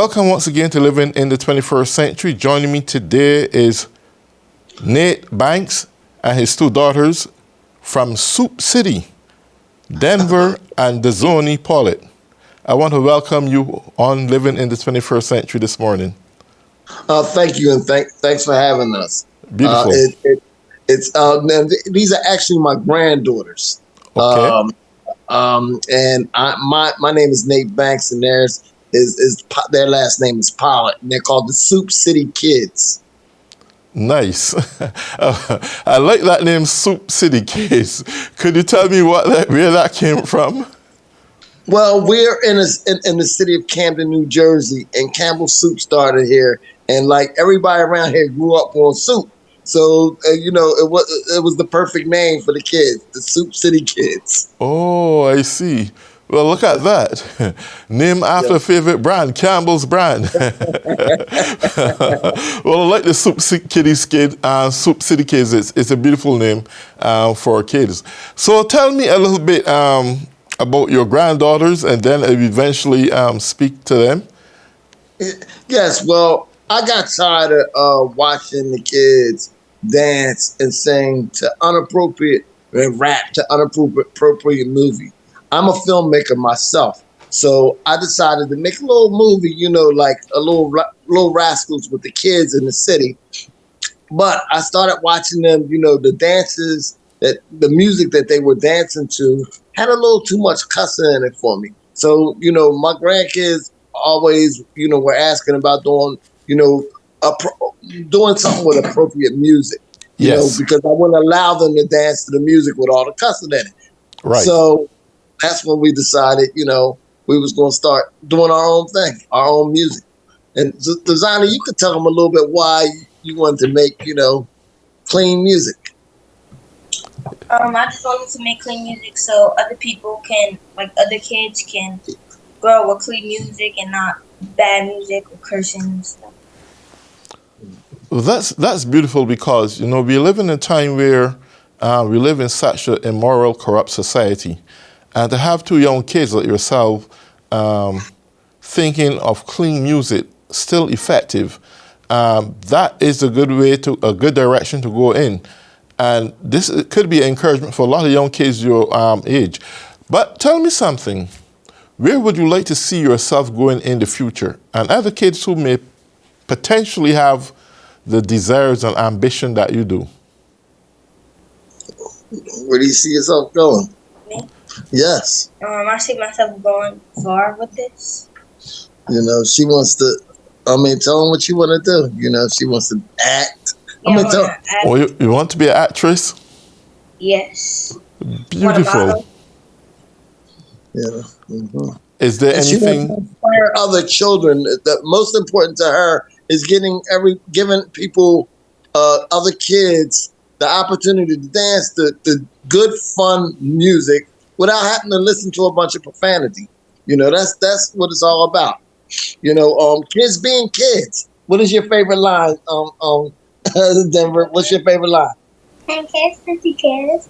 Welcome once again to Living in the 21st Century. Joining me today is Nate Banks and his two daughters from Soup City, Denver, and Dazoni, Paulet. I want to welcome you on Living in the 21st Century this morning. Thank you, and thanks for having us. Beautiful. These are actually my granddaughters. Okay. And my name is Nate Banks, and theirs is their last name is Pollitt, and they're called the Soup City Kids. Nice. I like that name, Soup City Kids. Could you tell me where that came from? Well, we're in the city of Camden, New Jersey, and Campbell Soup started here, and like everybody around here grew up on soup. So it was the perfect name for the kids, the Soup City Kids. Oh, I see. Well, look at that. Name after a favorite brand, Campbell's brand. Well, I like the Soup City Kids. It's a beautiful name for kids. So tell me a little bit about your granddaughters, and then I eventually speak to them. Yes, well, I got tired of watching the kids dance and sing to inappropriate and rap to inappropriate movie. I'm a filmmaker myself, so I decided to make a little movie, like a little rascals with the kids in the city. But I started watching them, the dances the music that they were dancing to had a little too much cussing in it for me. So, my grandkids always, were asking about doing, doing something with appropriate music. Yes. Because I wouldn't allow them to dance to the music with all the cussing in it. Right. So that's when we decided, we was going to start doing our own thing, our own music. And Dazoni, you could tell them a little bit why you wanted to make, clean music. I just wanted to make clean music so other people other kids can grow up with clean music and not bad music or cursing and stuff. Well, that's beautiful because, we live in a time where we live in such an immoral, corrupt society. And to have two young kids like yourself thinking of clean music, still effective, that is a good direction to go in. And this could be an encouragement for a lot of young kids your age. But tell me something. Where would you like to see yourself going in the future? And other kids who may potentially have the desires and ambition that you do. Where do you see yourself going? Me? Yes. I see myself going far with this. She wants to, tell them what you want to do. She wants to act. Yeah, Oh, you want to be an actress? Yes. Beautiful. Yeah. Mm-hmm. Is there anything? She wants to inspire other children. The most important to her is giving people, other kids, the opportunity to dance to good, fun music without having to listen to a bunch of profanity. That's what it's all about. Kids being kids. What is your favorite line? Denver, what's your favorite line? Kids, kids.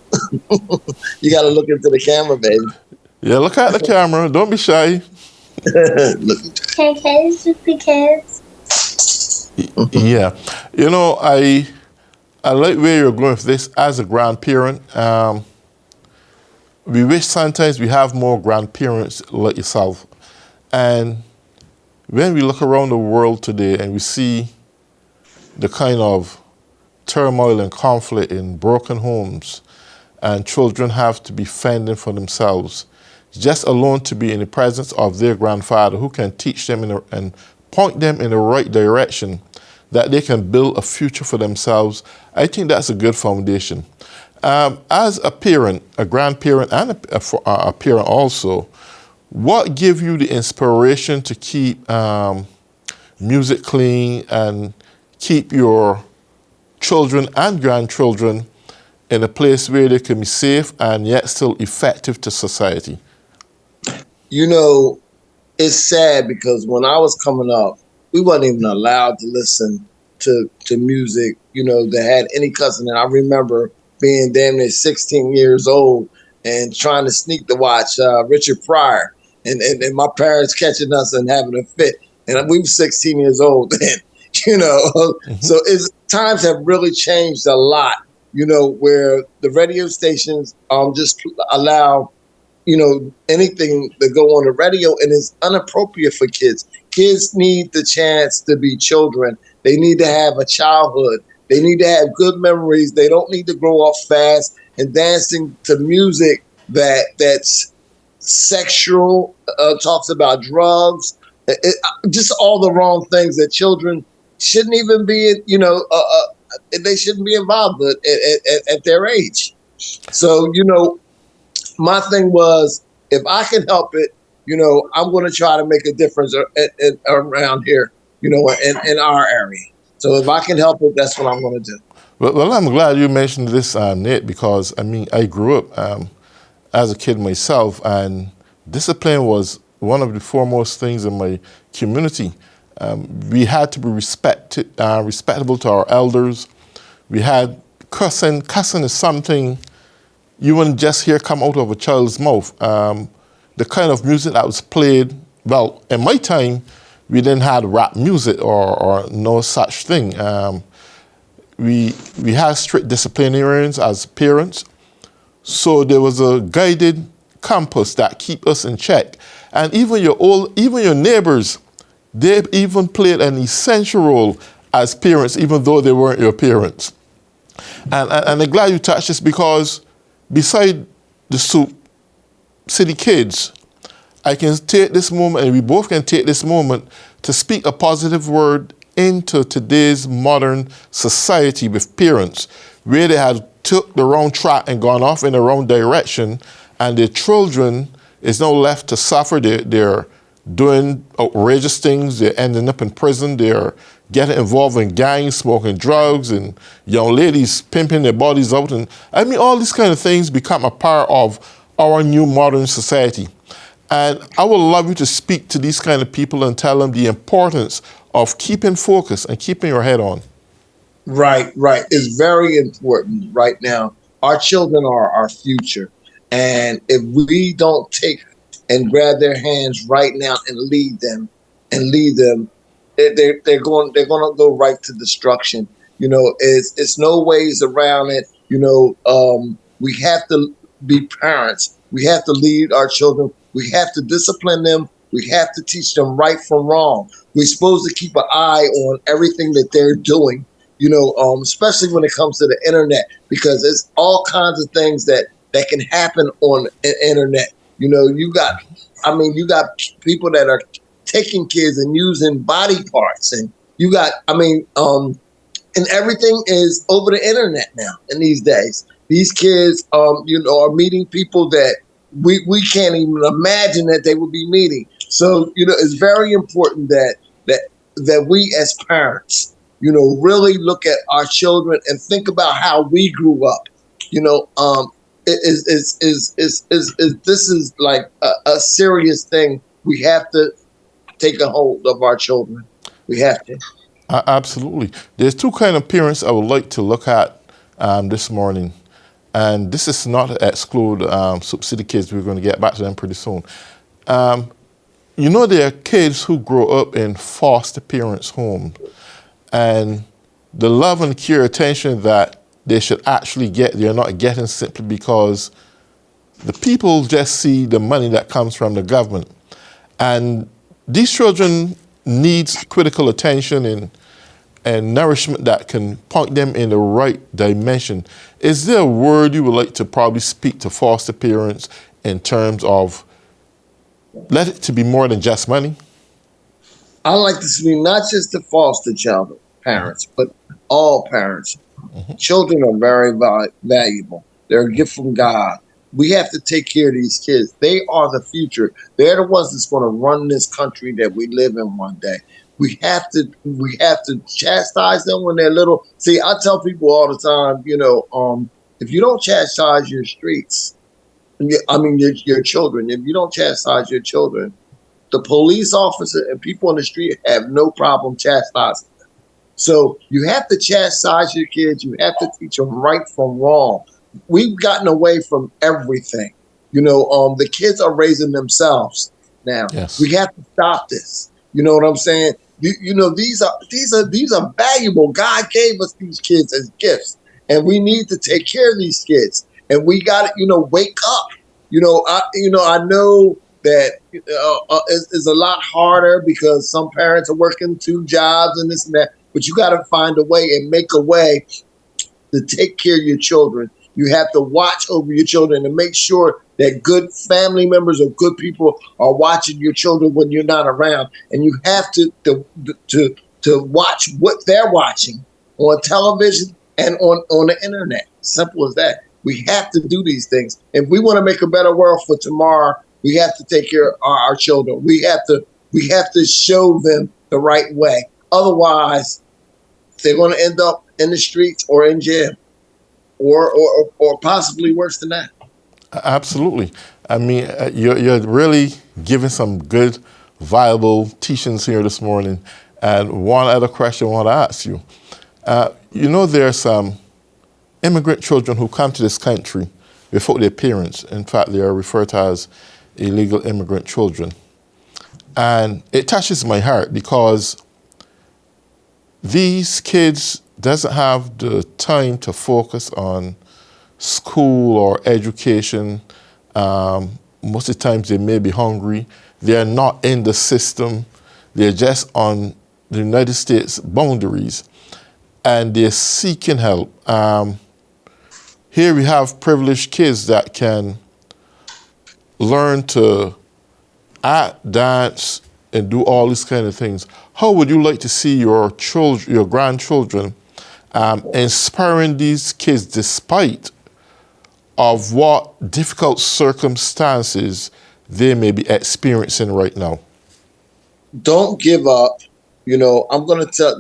You got to look into the camera, baby. Yeah, look at the camera. Don't be shy. Kids, kids. Yeah. I like where you're going with this as a grandparent. We wish sometimes we have more grandparents like yourself. And when we look around the world today and we see the kind of turmoil and conflict in broken homes, and children have to be fending for themselves, just alone to be in the presence of their grandfather who can teach them and point them in the right direction, that they can build a future for themselves, I think that's a good foundation. As a parent, a grandparent, and a parent also, what gives you the inspiration to keep music clean and keep your children and grandchildren in a place where they can be safe and yet still effective to society? It's sad because when I was coming up, we wasn't even allowed to listen to music, that had any cussing. And I remember being damn near 16 years old and trying to sneak to watch Richard Pryor and my parents catching us and having a fit. and we were 16 years old then. You know, Hmm. so it's times have really changed a lot. You know, where the radio stations just allow anything to go on the radio, and it's inappropriate for kids. Kids need the chance to be children. They need to have a childhood. They need to have good memories. They don't need to grow up fast and dancing to music that's sexual, talks about drugs, just all the wrong things that children shouldn't even be, they shouldn't be involved with at their age. So, my thing was, if I can help it, I'm going to try to make a difference around here, in our area. So if I can help it, that's what I'm going to do. Well, I'm glad you mentioned this, Nate, because I mean, I grew up as a kid myself, and discipline was one of the foremost things in my community. We had to be respectable to our elders. We had cussing. Cussing is something you wouldn't just hear come out of a child's mouth. The kind of music that was played, well, in my time, we didn't have rap music or no such thing. We had strict disciplinarians as parents, so there was a guided compass that keep us in check. And even your neighbors, they even played an essential role as parents, even though they weren't your parents. And I'm glad you touched this because beside the soup, city kids, I can take this moment, and we both can take this moment to speak a positive word into today's modern society with parents, where they have took the wrong track and gone off in the wrong direction, and their children is now left to suffer. They're doing outrageous things. They're ending up in prison. They're getting involved in gangs, smoking drugs, and young ladies pimping their bodies out. And I mean, all these kind of things become a part of our new modern society. And I would love you to speak to these kind of people and tell them the importance of keeping focus and keeping your head on. Right, right. It's very important right now. Our children are our future. And if we don't take and grab their hands right now and lead them, they're going to go right to destruction. It's no ways around it. We have to be parents. We have to lead our children. We have to discipline them. We have to teach them right from wrong. We're supposed to keep an eye on everything that they're doing, especially when it comes to the internet, because there's all kinds of things that can happen on the internet. You got people that are taking kids and using body parts, and and everything is over the internet now. In these days, these kids, are meeting people that we can't even imagine that they would be meeting. So, it's very important that we as parents, really look at our children and think about how we grew up. You know, this is like a serious thing. We have to take a hold of our children. We have to. Absolutely. There's two kind of parents I would like to look at this morning. And this is not to exclude subsidy kids. We're going to get back to them pretty soon. There are kids who grow up in foster parents' homes, and the love and care, attention that they should actually get, they're not getting simply because the people just see the money that comes from the government. And these children need critical attention and nourishment that can point them in the right dimension. Is there a word you would like to probably speak to foster parents in terms of let it to be more than just money? I like to see not just the foster child parents, but all parents. Children are very valuable. They're a gift from God. We have to take care of these kids. They are the future. They're the ones that's going to run this country that we live in one day. We have to chastise them when they're little. See, I tell people all the time, if you don't chastise your streets, your children, if you don't chastise your children, the police officer and people on the street have no problem chastising. So you have to chastise your kids. You have to teach them right from wrong. We've gotten away from everything. The kids are raising themselves now. Yes. We have to stop this. You know what I'm saying? These are valuable. God gave us these kids as gifts, and we need to take care of these kids. And we got to, wake up. I know that it's a lot harder because some parents are working two jobs and this and that. But you got to find a way and make a way to take care of your children. You have to watch over your children and make sure that good family members or good people are watching your children when you're not around. And you have to watch what they're watching on television and on the internet. Simple as that. We have to do these things. If we want to make a better world for tomorrow, we have to take care of our children. We have to show them the right way. Otherwise, they're going to end up in the streets or in jail, or possibly worse than that. Absolutely. I mean, you're really giving some good, viable teachings here this morning. And one other question I want to ask you. There are some immigrant children who come to this country without their parents. In fact, they are referred to as illegal immigrant children. And it touches my heart because these kids doesn't have the time to focus on school or education. Most of the times they may be hungry. They're not in the system. They're just on the United States boundaries and they're seeking help. Here we have privileged kids that can learn to act, dance, and do all these kind of things. How would you like to see your children, your grandchildren, inspiring these kids despite of what difficult circumstances they may be experiencing right now? Don't give up. I'm going to tell,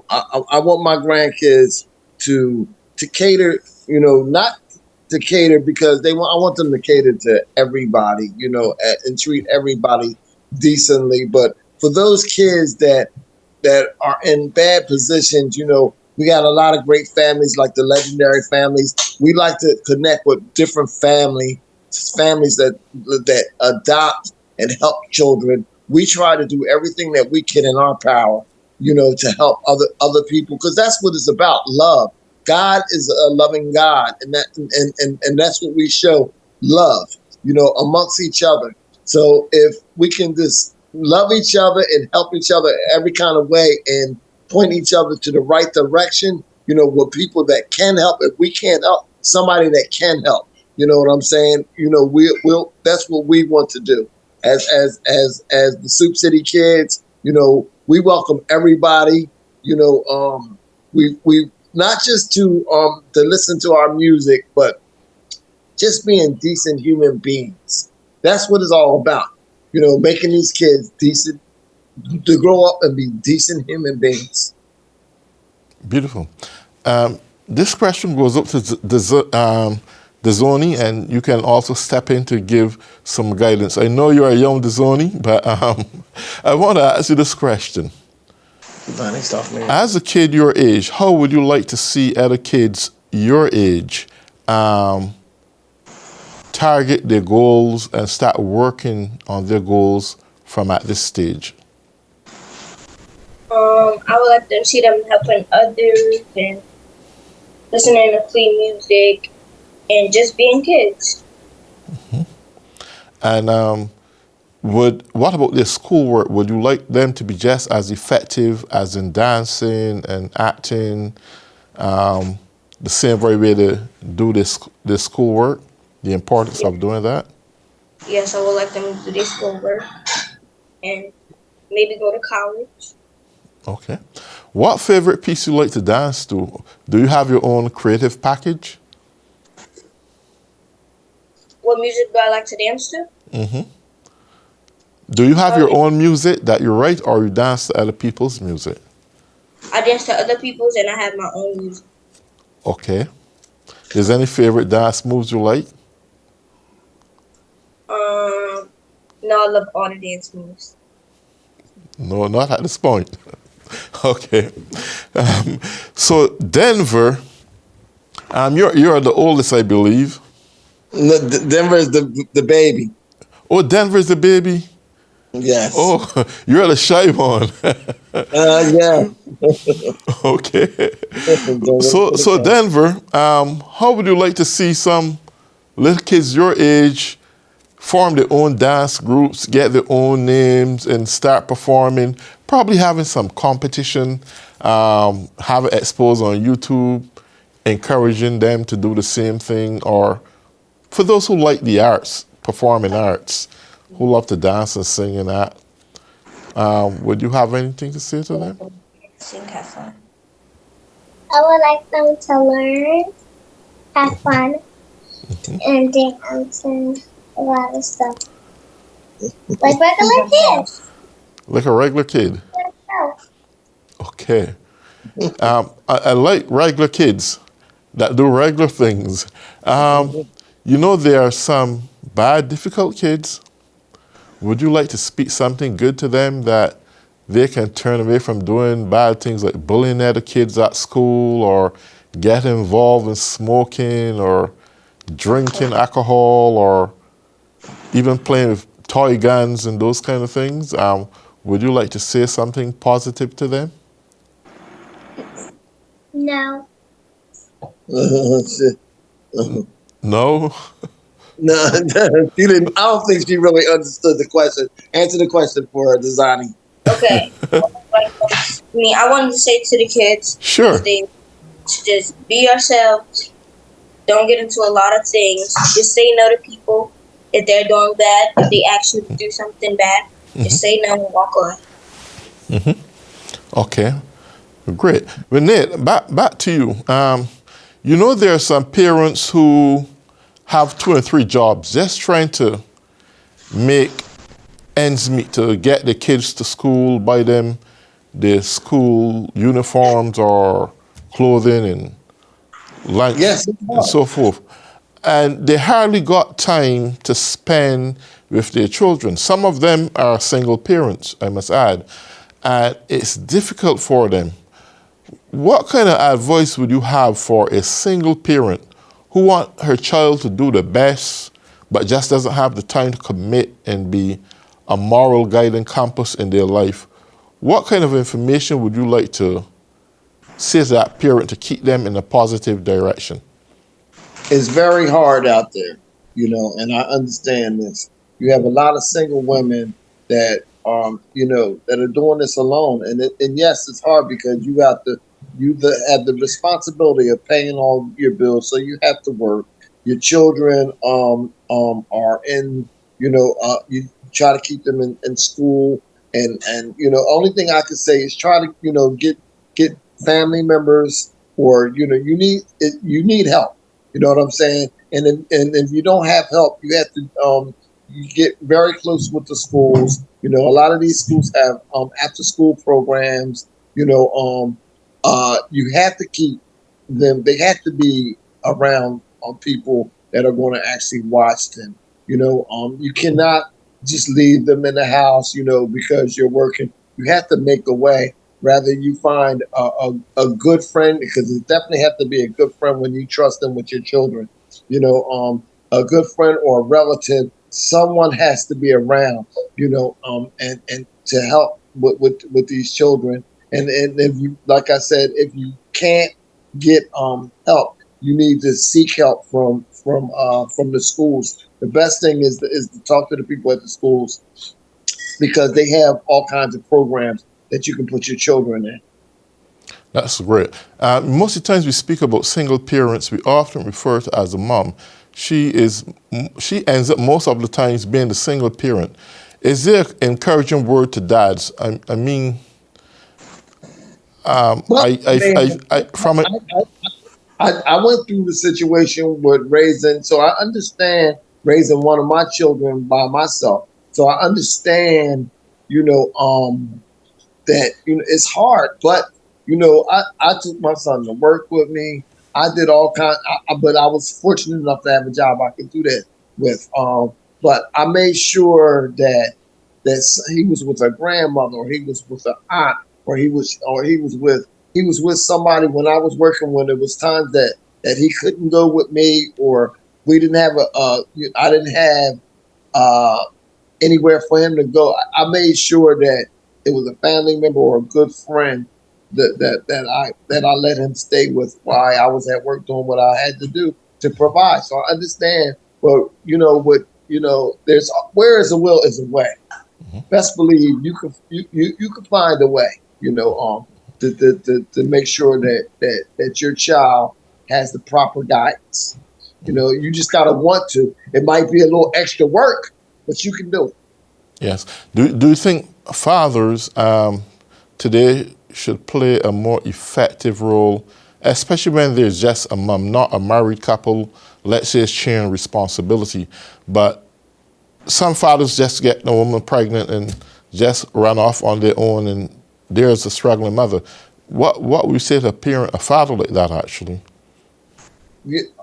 I want my grandkids to cater, not to cater because I want them to cater to everybody, and treat everybody decently. But for those kids that are in bad positions, we got a lot of great families like the legendary families. We like to connect with different families that adopt and help children. We try to do everything that we can in our power, to help other people because that's what it's about. Love. God is a loving God, and that's what we show, love, amongst each other. So if we can just love each other and help each other every kind of way and point each other to the right direction, with people that can help. If we can't help, somebody that can help. You know what I'm saying? We'll that's what we want to do. As the Soup City Kids, we welcome everybody. We not just to listen to our music, but just being decent human beings. That's what it's all about. Making these kids decent, to grow up and be decent human beings. Beautiful. This question goes up to Dazoni, and you can also step in to give some guidance. I know you're a young Dazoni, but I want to ask you this question. As a kid your age, how would you like to see other kids your age target their goals and start working on their goals from at this stage? I would like to see them helping others and listening to clean music and just being kids. Mm-hmm. And what about their schoolwork? Would you like them to be just as effective as in dancing and acting, the same very way to do this schoolwork? The importance of doing that? Yes, I would like them to do their schoolwork and maybe go to college. Okay. What favorite piece you like to dance to? Do you have your own creative package? What music do I like to dance to? Mm-hmm. Do you have your own music that you write, or you dance to other people's music? I dance to other people's and I have my own music. Okay. Is there any favorite dance moves you like? No, I love all the dance moves. No, not at this point. Okay. So Denver, you're the oldest, I believe. Denver is the baby. Oh, Denver's the baby. Yes. Oh, you're the shy one. Yeah. Okay. Don't wait So, for the so camera. Denver, how would you like to see some little kids your age form their own dance groups, get their own names, and start performing? Probably having some competition, have it exposed on YouTube, encouraging them to do the same thing. Or for those who like the arts, performing arts, who love to dance and sing and that, would you have anything to say to them? Sing, have fun. I would like them to learn, have fun, and dance and a lot of stuff. Like Who regular wants kids. dance? Like a regular kid. Oh, Okay. I like regular kids that do regular things. You know, there are some bad, difficult kids. Would you like to speak something good to them that they can turn away from doing bad things like bullying other kids at school or get involved in smoking or drinking alcohol or even playing with toy guns and those kind of things? Would you like to say something positive to them? no. Shit. No? No, she didn't. I don't think she really understood the question. Answer the question for her, Dazoni. Okay. Like, I wanted to say to the kids these Sure. days to just be yourselves. Don't get into a lot of things. Just say no to people if they're doing bad. If they ask you to do something bad, just say no and walk away. Okay. Great. Renee, back to you. You know, there are some parents who have two and three jobs just trying to make ends meet to get the kids to school, buy them their school uniforms or clothing and lunch Yes, it's and hard. so forth. And they hardly got time to spend with their children. Some of them are single parents, I must add, and it's difficult for them. What kind of advice would you have for a single parent who want her child to do the best, but just doesn't have the time to commit and be a moral guiding compass in their life? What kind of information would you like to say to that parent to keep them in a positive direction? It's very hard out there, and I understand this. You have a lot of single women that that are doing this alone, and yes, it's hard because have the responsibility of paying all your bills, so you have to work. Your children are in, you try to keep them in school, and only thing I could say is try to get family members, or you need help. You know what I'm saying? And if you don't have help, you have to you get very close with the schools. A lot of these schools have after school programs. You have to keep them. They have to be around people that are going to actually watch them. You cannot just leave them in the house. Because you're working. You have to make a way. Rather, you find a good friend, because it definitely have to be a good friend when you trust them with your children. A good friend or a relative. Someone has to be around. And to help with these children. And if you, like I said, if you can't get help, you need to seek help from the schools. The best thing is to talk to the people at the schools, because they have all kinds of programs that you can put your children in. That's great. Most of the times we speak about single parents, we often refer to as a mom. She ends up most of the times being the single parent. Is there an encouraging word to dads? I mean, Well, man, from it. I went through the situation with raising, so I understand raising one of my children by myself. So I understand, that it's hard, but I took my son to work with me. I did all kind, but I was fortunate enough to have a job I could do that with. But I made sure that he was with a grandmother, or he was with an aunt, or he was with somebody when I was working. When there was times that he couldn't go with me, or we didn't have I didn't have uh, anywhere for him to go. I made sure that it was a family member or a good friend that I let him stay with while I was at work doing what I had to do to provide. So I understand, but there's where is a will is a way. Mhm. Best believe you can find a way. To make sure that your child has the proper guidance. You just gotta want to. It might be a little extra work, but you can do it. Yes. Do you think fathers today should play a more effective role, especially when there's just a mom, not a married couple, let's say it's sharing responsibility, but some fathers just get the woman pregnant and just run off on their own, and there's a struggling mother. What would you say to a father like that, actually?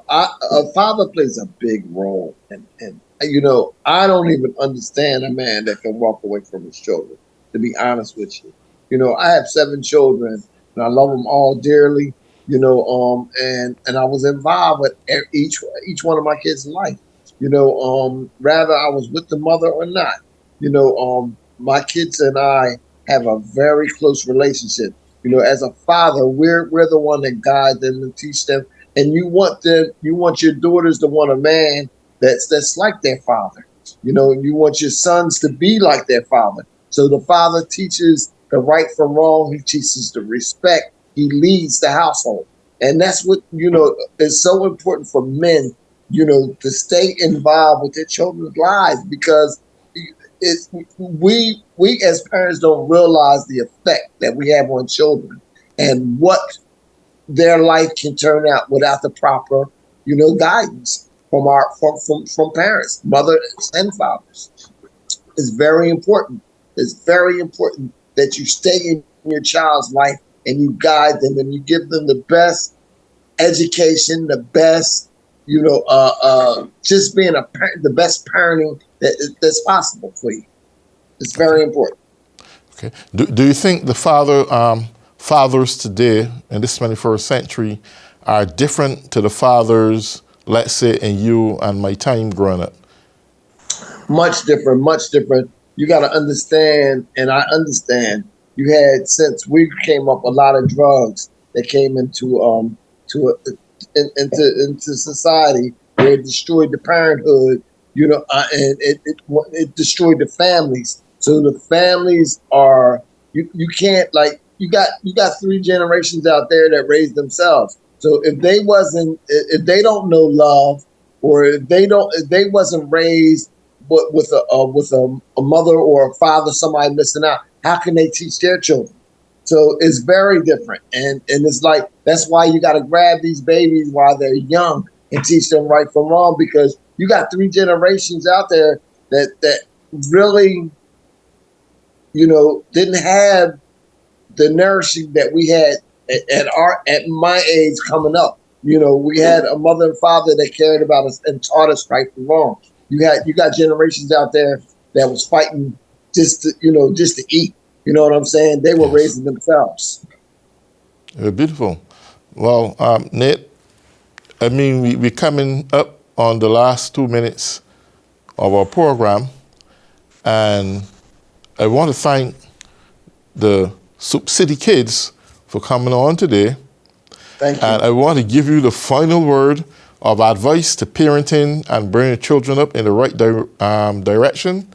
A father plays a big role, and I don't even understand a man that can walk away from his children. To be honest with you, I have 7 children, and I love them all dearly. And I was involved with each one of my kids' life. Rather I was with the mother or not. My kids and I have a very close relationship. As a father, we're the one that guide them and teach them, and you want your daughters to want a man that's like their father. You want your sons to be like their father. So the father teaches the right from wrong. He teaches the respect. He leads the household, and that's what is so important for men. To stay involved with their children's lives, because it's we as parents don't realize the effect that we have on children and what their life can turn out without the proper, guidance from parents, mothers and fathers. It's very important. It's very important that you stay in your child's life and you guide them and you give them the best education, the best, just being the best parenting that's possible for you. It's very important. Okay. Do you think the fathers today in this 21st century are different to the fathers, let's say, in you and my time growing up? Much different, much different. You got to understand, and I understand. You had, since we came up, a lot of drugs that came to into society, where it destroyed the parenthood. And it destroyed the families. So the families are, you can't, like, you got 3 generations out there that raised themselves. So if they don't know love, or if they wasn't raised with a mother or a father, somebody missing out, how can they teach their children? So it's very different, and it's like, that's why you got to grab these babies while they're young and teach them right from wrong, because you got 3 generations out there that really didn't have the nourishing that we had at my age coming up. We had a mother and father that cared about us and taught us right from wrong. You got generations out there that was fighting just to eat. You know what I'm saying? They were Yes. raising themselves. Beautiful. Well, Nate, I mean, we're coming up on the last 2 minutes of our program, and I want to thank the Soup City Kids for coming on today. Thank you. And I want to give you the final word of advice to parenting and bringing children up in the right direction.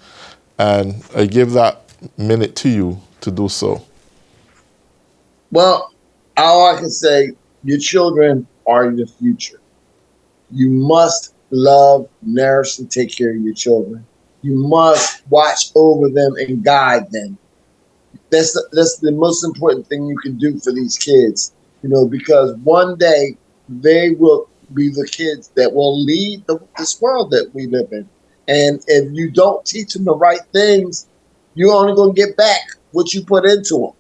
And I give that minute to you to do so. Well, all I can say, your children are your future. You must love, nourish, and take care of your children. You must watch over them and guide them. That's the most important thing you can do for these kids, because one day they will be the kids that will lead this world that we live in. And if you don't teach them the right things, you're only going to get back what you put into them.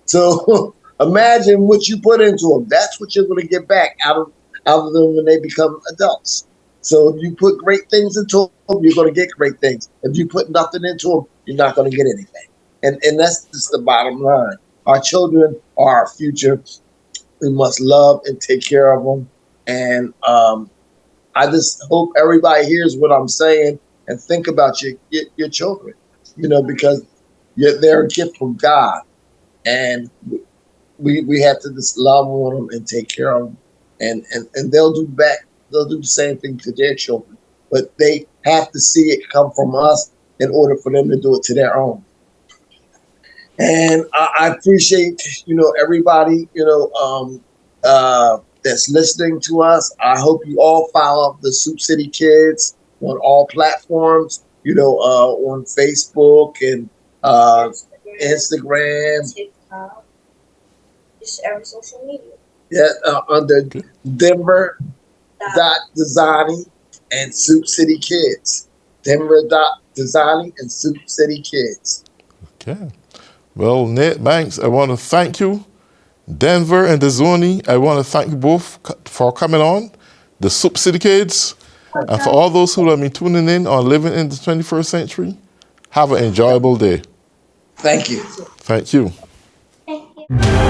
So imagine what you put into them. That's what you're going to get back out of them when they become adults. So if you put great things into them, you're going to get great things. If you put nothing into them, you're not going to get anything. And that's just the bottom line. Our children are our future. We must love and take care of them. And I just hope everybody hears what I'm saying, and think about your children, because they're a gift from God, and we have to just love on them and take care of them, and they'll do the same thing to their children, but they have to see it come from us in order for them to do it to their own. And I appreciate, everybody, that's listening to us. I hope you all follow the Soup City Kids on all platforms, on Facebook and Instagram. TikTok, just every social media. Yeah, under Okay. Denver dot Dazoni and Soup City Kids. Denver dot Dazoni and Soup City Kids. Okay. Well, Nate Banks, I want to thank you. Denver and Dazoni, I want to thank you both for coming on. The Soup City Kids. And for all those who have been tuning in on Living in the 21st Century, have an enjoyable day. Thank you. Thank you. Thank you.